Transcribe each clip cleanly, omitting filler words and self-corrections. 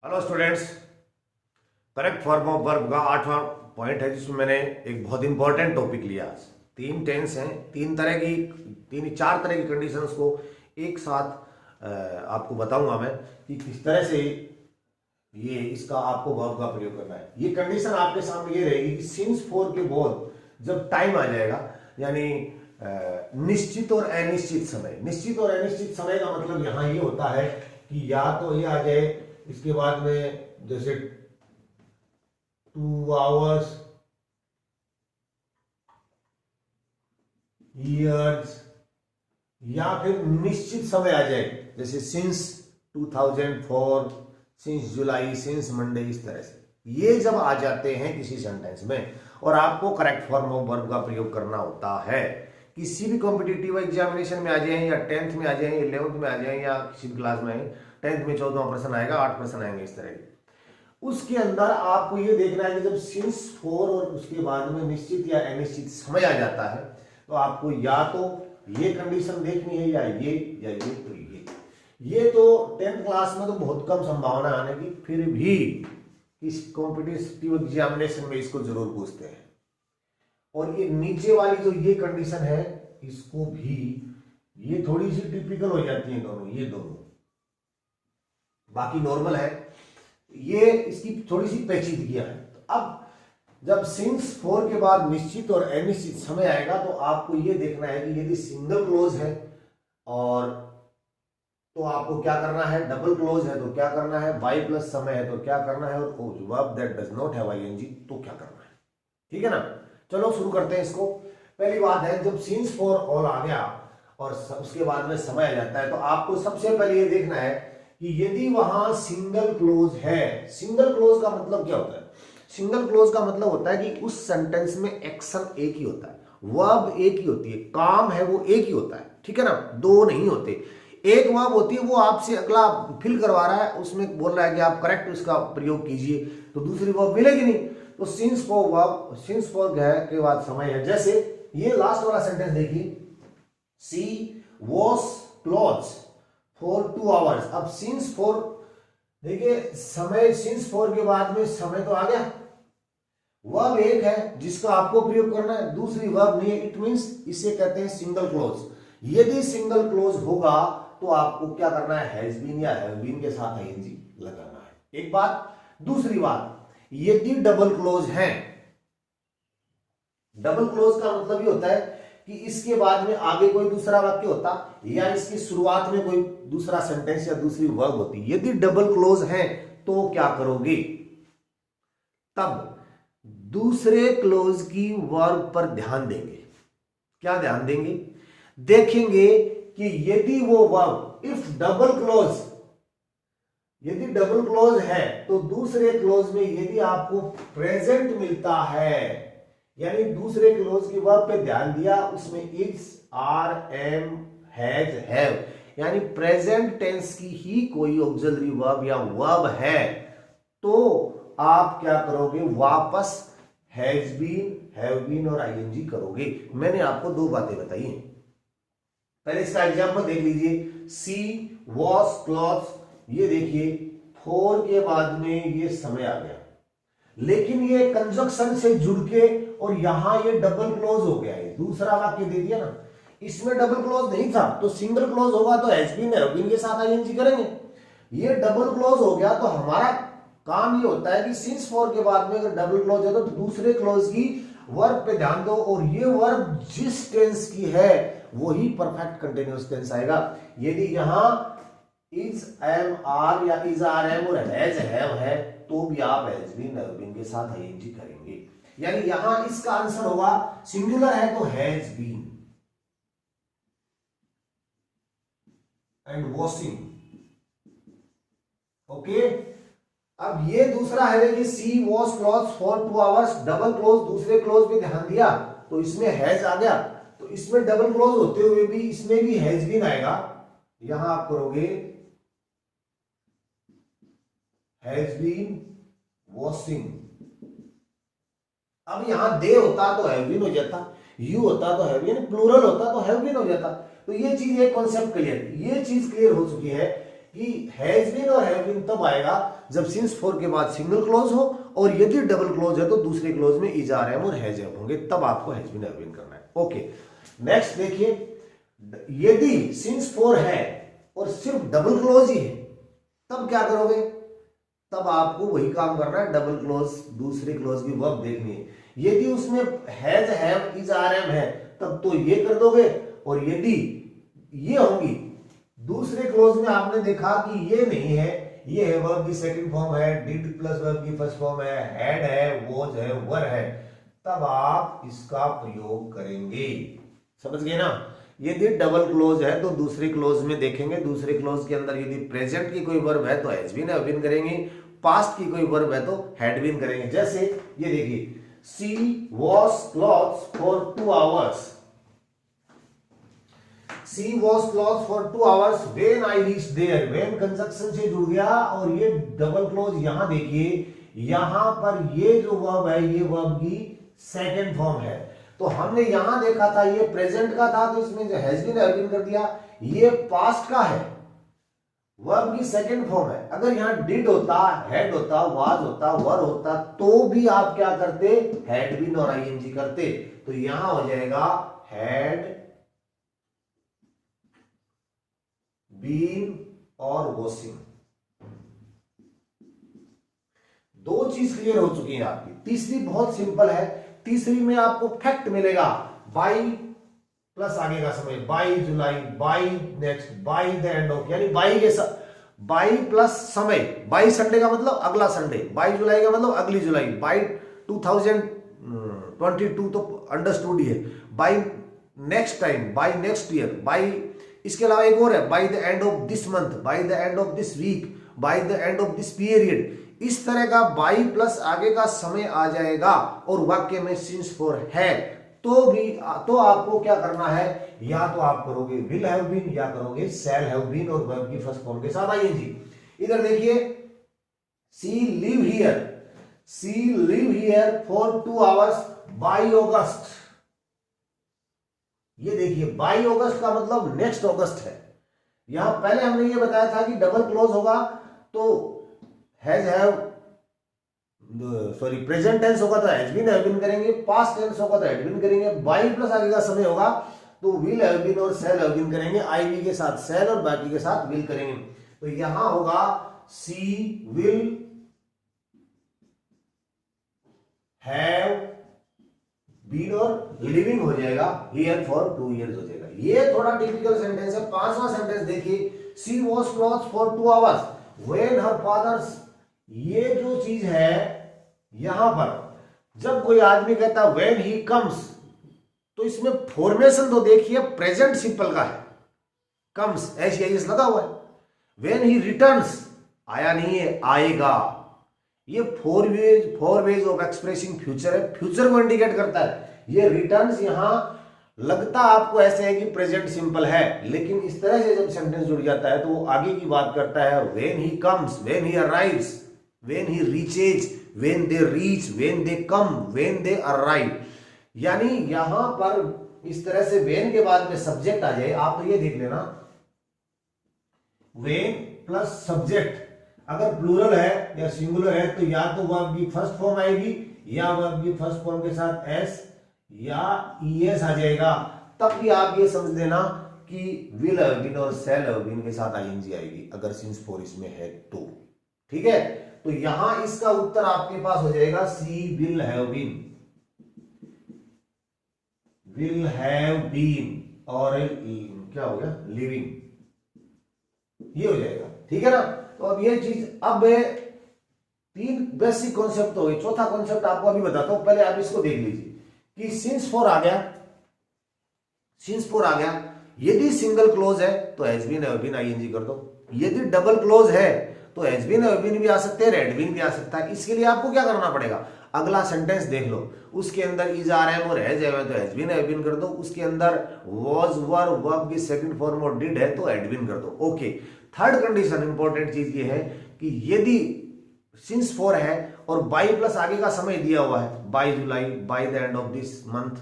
Hello students. Correct form of verb का 8वां point है जिसमें मैंने एक बहुत इंपॉर्टेंट टॉपिक लिया। तीन टेंस हैं, चार तरह की कंडीशंस को एक साथ आपको बताऊंगा मैं कि किस तरह से ये इसका आपको वर्ब का प्रयोग करना है। ये कंडीशन आपके सामने ये रहेगी कि सिंस फोर के बाद जब टाइम आ जाएगा, यानी निश्चित और अनिश्चित समय। निश्चित और अनिश्चित समय का मतलब यहां ये होता है कि या तो ये आ जाए, इसके बाद में जैसे 2 आवर्स, ईयर्स, या फिर निश्चित समय आ जाए जैसे सिंस 2004, सिंस जुलाई, सिंस मंडे। इस तरह से ये जब आ जाते हैं किसी सेंटेंस में और आपको करेक्ट फॉर्म ऑफ वर्ब का प्रयोग करना होता है, किसी भी कॉम्पिटिटिव एग्जामिनेशन में आ जाए या 10th में आ जाए, 11th में आ जाए, या किसी भी क्लास में आए, 10th में 14वां प्रश्न आएगा, 8 प्रश्न आएंगे इस तरह के। उसके अंदर आपको ये देखना है कि जब सिंस फोर और उसके बाद में निश्चित या अनिश्चित समय आ जाता है तो आपको या तो ये कंडीशन देखनी है या ये तो ये तो 10th क्लास में तो बहुत कम संभावना आने की, फिर भी इस कॉम्पिटिटिव एग्जामिनेशन में इसको जरूर पूछते हैं। और ये नीचे वाली जो ये कंडीशन है, इसको भी ये थोड़ी सी टिपिकल हो जाती है दोनों, ये दोनों, बाकी नॉर्मल है, ये इसकी थोड़ी सी पेचीदगियां है। तो अब जब सिंस फोर के बाद निश्चित और अनिश्चित समय आएगा तो आपको ये देखना है कि यदि सिंगल क्लोज है और तो आपको क्या करना है, डबल क्लोज है तो क्या करना है, बाई प्लस समय है तो क्या करना है, और verb that does not have ING तो क्या करना है। ठीक है ना, चलो शुरू करते हैं इसको। पहली बात है, जब सिंस फोर ऑल आ गया और उसके बाद में समय आ जाता है तो आपको सबसे पहले ये देखना है कि यदि वहां सिंगल क्लोज है। सिंगल क्लोज का मतलब क्या होता है? सिंगल क्लोज का मतलब होता है कि उस सेंटेंस में एक्शन एक ही होता है, वर्ब एक ही होती है, काम है वो एक ही होता है। ठीक है ना, दो नहीं होते। एक वर्ब होती है वो आपसे अगला फिल करवा रहा है, उसमें बोल रहा है कि आप करेक्ट उसका प्रयोग कीजिए, तो दूसरी वर्ब मिलेगी नहीं। तो since for verb, since for के बाद समय है। जैसे ये लास्ट वाला सेंटेंस देखिए, she wash clothes for 2 hours. अब सिंस फॉर देखिए, समय सिंस फॉर के बाद में समय तो आ गया, वर्ब एक है जिसका आपको प्रयोग करना है, दूसरी वर्ब नहीं है। इट मींस इसे कहते हैं सिंगल क्लोज। यदि सिंगल क्लोज होगा तो आपको क्या करना है, हैज बीन या हैव बीन के साथ आईएनजी लगाना है, एक बात। दूसरी बात, यदि डबल क्लोज है, डबल क्लोज का मतलब ये होता है कि इसके बाद में आगे कोई दूसरा वाक्य होता या इसकी शुरुआत में कोई दूसरा सेंटेंस या दूसरी वर्ब होती। यदि डबल क्लोज है तो क्या करोगे, तब दूसरे क्लोज की वर्ब पर ध्यान देंगे। क्या ध्यान देंगे? देखेंगे कि यदि वो वर्ब, इफ डबल क्लोज, यदि डबल क्लोज है तो दूसरे क्लोज में यदि आपको प्रेजेंट मिलता है, यानी दूसरे क्लोज की वर्ब पे ध्यान दिया, उसमें is, are, am, has, have, यानी प्रेजेंट टेंस की ही कोई ऑक्सिलरी वर्ब या वर्ब है, तो आप क्या करोगे, वापस हैज बीन, हैव बीन और आईएनजी करोगे। मैंने आपको दो बातें बताई हैं। पहले इसका एग्जांपल देख लीजिए, सी वॉश क्लॉथ्स, ये देखिए फोर के बाद में ये समय आ गया, लेकिन ये कंजक्शन से जुड़ के और यहां ये डबल क्लोज हो गया है, दूसरा वाक्य दे दिया ना, इसमें डबल क्लोज नहीं था, तो सिंगल क्लोज होगा तो हैज बीन, हैव बीन के साथ आईएनजी करेंगे। ये डबल क्लोज हो गया तो हमारा काम ये होता है कि सिंस फोर के बाद में अगर डबल क्लोज है तो दूसरे क्लोज की वर्ब पे ध्यान दो, और ये वर्ब जिस टेंस की है वही परफेक्ट कंटिन्यूअस टेंस आएगा। यदि यहां इज, एम, आर या इज, आर, एम और हैज, हैव है तो भी आप हैज बीन, हैव बीन के साथ आईएनजी करेंगे। यानी यहां इसका आंसर होगा, सिंगुलर है तो has been and washing. Okay, अब ये दूसरा है कि she wash clothes for 2 hours, double clause, दूसरे क्लोज पे ध्यान दिया तो इसमें हैज आ गया, तो इसमें डबल क्लोज होते हुए भी इसमें भी हैज बीन आएगा। यहां आप करोगे हैज बीन वॉशिंग। अब यहां दे होता तो हैव बीन हो जाता, यू होता तो हैव बीन, प्लूरल होता तो हैव बीन हो जाता। तो ये चीज, एक कॉन्सेप्ट क्लियर, ये चीज क्लियर हो चुकी है कि हैज बीन और हैव बीन तब आएगा जब सिंस फॉर के बाद सिंगल क्लोज हो, और यदि डबल क्लोज है तो दूसरे क्लोज में इज आर एम और हैज एम होंगे, तब आपको हैज बीन हैव बीन करना है। ओके, नेक्स्ट देखिए, यदि सिंस फॉर है और सिर्फ डबल क्लोज ही है तब क्या करोगे? तब आपको वही काम करना है, डबल क्लोज दूसरे क्लोज की वर्ब देखनी है। यदि उसमें has have is are am है तब तो ये कर दोगे, और यदि ये होंगी दूसरे क्लोज में आपने देखा कि ये नहीं है, ये है वर्ब की सेकंड फॉर्म है, डिड प्लस वर्ब की फर्स्ट फॉर्म है, हैड है, वॉज है, वर है, तब आप इसका प्रयोग करेंगे। समझ गए ना? यदि डबल क्लोज है तो दूसरे क्लोज में देखेंगे, दूसरे क्लोज के अंदर यदि प्रेजेंट की कोई वर्ब है तो हैज बीन हैव बीन करेंगे, पास्ट की कोई वर्ब है तो हैड बीन करेंगे। जैसे ये देखिए, she wash clothes for 2 hours, she wash clothes for 2 hours when I reached there. When conjunction से जुड़ गया, और ये डबल क्लोज यहां देखिए, यहां पर ये जो वर्ब है ये वर्ब की सेकंड फॉर्म है। तो हमने यहां देखा था ये प्रेजेंट का था तो इसमें जो हैज बीन हैव बीन कर दिया, ये पास्ट का है, वर्ब की सेकंड फॉर्म है। अगर यहां डिड होता, हैड होता, वाज होता, वर होता तो भी आप क्या करते? हैड बीन और आईएनजी करते। तो यहां हो जाएगा हैड बीन और वॉशिंग। दो चीज क्लियर हो चुकी है आपकी। तीसरी बहुत सिंपल है, तीसरी में आपको फैक्ट मिलेगा, बाई प्लस आगे का समय, by July, by next, by the end of, यानी बाई के बाई प्लस समय, बाई संडे का मतलब अगला संडे, बाई जुलाई का मतलब अगली जुलाई, बाई 2022 तो अंडरस्टूड ही है, by next time, by next year, by, इसके अलावा एक और है, by the end of this month, by the end of this week, by the end of this period. इस तरह का बाई प्लस आगे का समय आ जाएगा और वाक्य में सिंस फॉर है तो आपको क्या करना है? या तो आप करोगे विल हैव बीन या करोगे शैल हैव बीन और वर्ब की फर्स्ट फॉर्म के साथ आईएनजी। इधर देखिए, she live here for 2 hours by August. ये देखिए, बाई अगस्त का मतलब नेक्स्ट अगस्त है। यहां पहले हमने ये बताया था कि डबल क्लोज होगा तो has have, sorry present tense होगा तो हैज बीन हैव बीन करेंगे, पास्ट टेंस होगा तो हैड बीन करेंगे, बाई प्लस आगे का समय होगा तो विल हैव बीन और शैल हैव बीन करेंगे, आईवी के साथ शैल और बाकी के साथ विल करेंगे। तो यहां होगा सी विल हैव बीन और लिविंग हो जाएगा हियर फॉर 2 years हो जाएगा। ये थोड़ा टिपिकल सेंटेंस है। 5वां सेंटेंस देखिए, she wash clothes for 2 hours when her fathers. ये जो चीज है यहां पर, जब कोई आदमी कहता है व्हेन ही कम्स, तो इसमें फॉर्मेशन तो देखिए प्रेजेंट सिंपल का है, कम्स एस लगा हुआ है। व्हेन ही रिटर्न्स, आया नहीं है, आएगा। ये four ways of expressing future है, फ्यूचर को इंडिकेट करता है। ये रिटर्न्स यहां लगता आपको ऐसे है कि प्रेजेंट सिंपल है, लेकिन इस तरह से जब सेंटेंस जुड़ जाता है तो वो आगे की बात करता है। When he comes, when he arrives, when he reaches, when they reach, when they come, when they arrive. यानी यहां पर इस तरह से व्हेन के बाद में सब्जेक्ट आ जाए, आप तो ये देख लेना, व्हेन प्लस सब्जेक्ट अगर प्लूरल है या सिंगुलर है तो या तो वर्ब की फर्स्ट फॉर्म आएगी या वर्ब की फर्स्ट फॉर्म के साथ एस या ईएस आ जाएगा। तब भी आप ये समझ लेना कि विल हैव बीन और शैल हैव बीन के साथ आईएनजी आएगी अगर सिंस फॉर इसमें है तो। ठीक है, तो यहां इसका उत्तर आपके पास हो जाएगा she will have been, will have been और क्या हो गया, लिविंग, ये हो जाएगा। ठीक है ना? तो अब ये चीज, अब 3 बेसिक कॉन्सेप्ट हो गए। चौथा कॉन्सेप्ट आपको अभी बताता हूं, पहले आप इसको देख लीजिए कि सिंस फॉर आ गया, सिंस फॉर आ गया। यदि सिंगल क्लोज है तो has been have been ING कर दो, यदि डबल क्लोज है तो हैज बीन हैव बीन भी आ सकते हैं, हैड बीन भी आ सकता है। इसके लिए आपको क्या करना पड़ेगा, अगला सेंटेंस देख लो, उसके अंदर इज आर एम और हैज है तो हैज बीन हैव बीन कर दो, उसके अंदर वाज वर वर्ब की सेकंड फॉर्म और डिड है तो हैड बीन कर दो। ओके, थर्ड कंडीशन, इंपॉर्टेंट चीज ये है कि यदि सिंस फॉर है और बाई प्लस आगे का समय दिया हुआ है, by July, by the end of this month,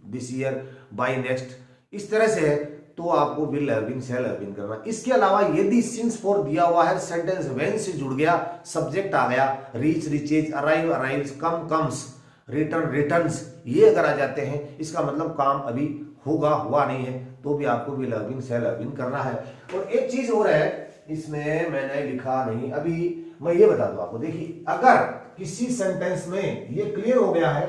this year, by next, इस तरह से है तो आपको will have been, shall have been करना। इसके अलावा यदि सिंस फॉर दिया हुआ है, सेंटेंस व्हेन से जुड़ गया, सब्जेक्ट आ गया, reach reaches, arrive arrives, come comes, return returns, ये अगर आ जाते हैं इसका मतलब काम अभी होगा, हुआ नहीं है, तो भी आपको will have been, shall have been करना है। और एक चीज और है, इसमें मैंने लिखा नहीं, अभी मैं ये बता दूं आपको। देखिए अगर किसी सेंटेंस में ये क्लियर हो गया है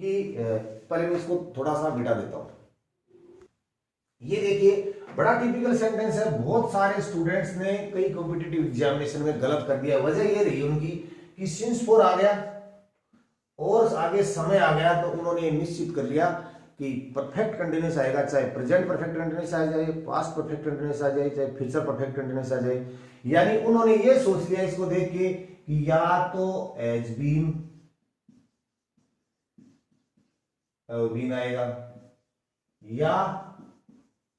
कि पहले मैं इसको थोड़ा सा मिटा देता हूं। ये देखिए बड़ा टिपिकल सेंटेंस है, बहुत सारे स्टूडेंट्स ने कई कॉम्पिटिटिव एग्जामिनेशन में गलत कर दिया। वजह ये रही उनकी कि सिंस फॉर आ गया और आगे समय आ गया, तो उन्होंने निश्चित कर लिया कि परफेक्ट कंटिन्यूअस आएगा, चाहे प्रेजेंट परफेक्ट कंटिन्यूअस आ जाए, पास्ट परफेक्ट कंटिन्यूअस आ जाए, चाहे फ्यूचर परफेक्ट कंटिन्यूअस आ जाए। यानी उन्होंने ये सोच लिया इसको देख के कि या तो हैज बीन आएगा, या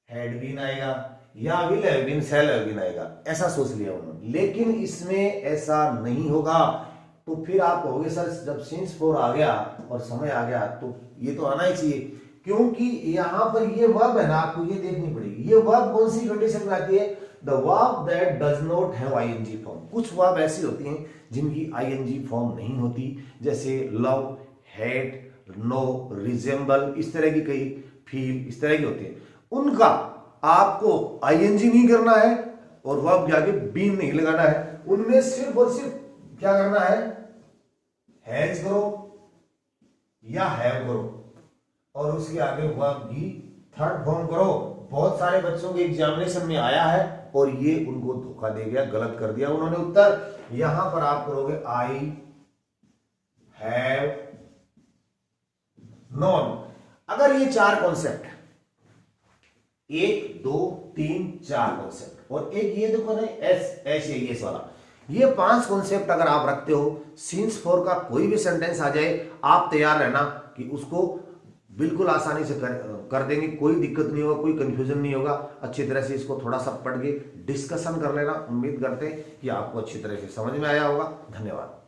हैड बीन आएगा, या will have been, shall have been आएगा, ऐसा सोच लिया उन्होंने। लेकिन इसमें ऐसा नहीं होगा। तो फिर आप कहोगे सर जब सिंस फॉर आ गया और समय आ गया तो ये तो आना ही चाहिए, क्योंकि यहां पर ये वर्ब है ना, आपको ये देखनी पड़ेगी। ये वर्ब कौन सी कंडीशन में आती है? The verb that does not have ING form. कुछ वर्ब ऐसी होती हैं जिनकी आईएनजी फॉर्म नहीं होती, जैसे लव, हेट, नो, रिजेंबल, इस तरह की कई, फील, इस तरह की होती है। उनका आपको आईएनजी नहीं करना है और वर्ब के आगे बीन नहीं लगाना है। उनमें सिर्फ और सिर्फ क्या करना है? हैज करो या हैव करो और उसके आगे वर्ब की थर्ड फॉर्म करो। बहुत सारे बच्चों के एग्जामिनेशन में आया है और ये उनको धोखा दे गया, गलत कर दिया उन्होंने उत्तर। यहां पर आप करोगे आई हैव नॉन। अगर ये चार कॉन्सेप्ट, 1 2 3 4 कॉन्सेप्ट, और एक ये देखो ना एस वाला, ये 5 कॉन्सेप्ट अगर आप रखते हो, सिंस फॉर का कोई भी सेंटेंस आ जाए, आप तैयार रहना कि उसको बिल्कुल आसानी से कर देंगे, कोई दिक्कत नहीं होगा, कोई कंफ्यूजन नहीं होगा। अच्छी तरह से इसको थोड़ा सा पढ़ के डिस्कशन कर लेना। उम्मीद करते हैं कि आपको अच्छी तरह से समझ में आया होगा। धन्यवाद।